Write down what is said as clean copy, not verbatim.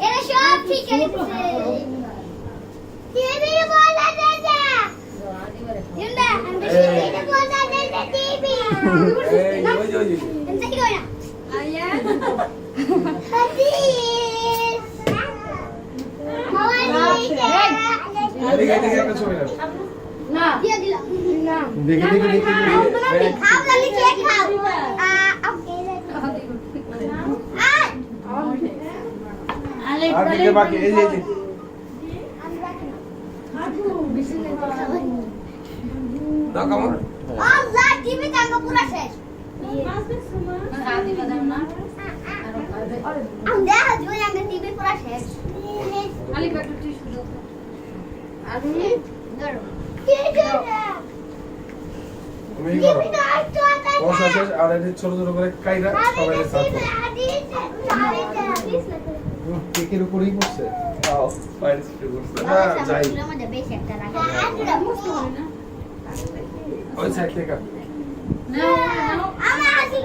এরা সব ঠিক আছে টিভি বলা দাদা ইন্দা আমরা টিভি বলা দাদা টিভি এই ওই এন্তে কি কইরা আয়া হাদিস মাওয়ালি দেখে একটা ছবি না দিয়ে দিলাম না দেখে খাও তাহলে কেক খাও আর দিকে বাকি এই যে দাও কামড় আল্লাহ টিভি টাঙ্গা পুরা শেষ রাতি বাদাম না আমরা হাজু টাঙ্গা টিভি পুরা শেষ খালি পেটে টিস্যু দাও আমি ধরো কি করো তুমি করো বসা শেষ আর এই ছোট ছোট করে কাইরা সবাই সাথে কেকের উপরেই পড়ছে তাও বাইরে ছিটে পড়ছে না যাই আমাদের বেশি একটা লাগে ওই সাইড থেকে না আমার আসি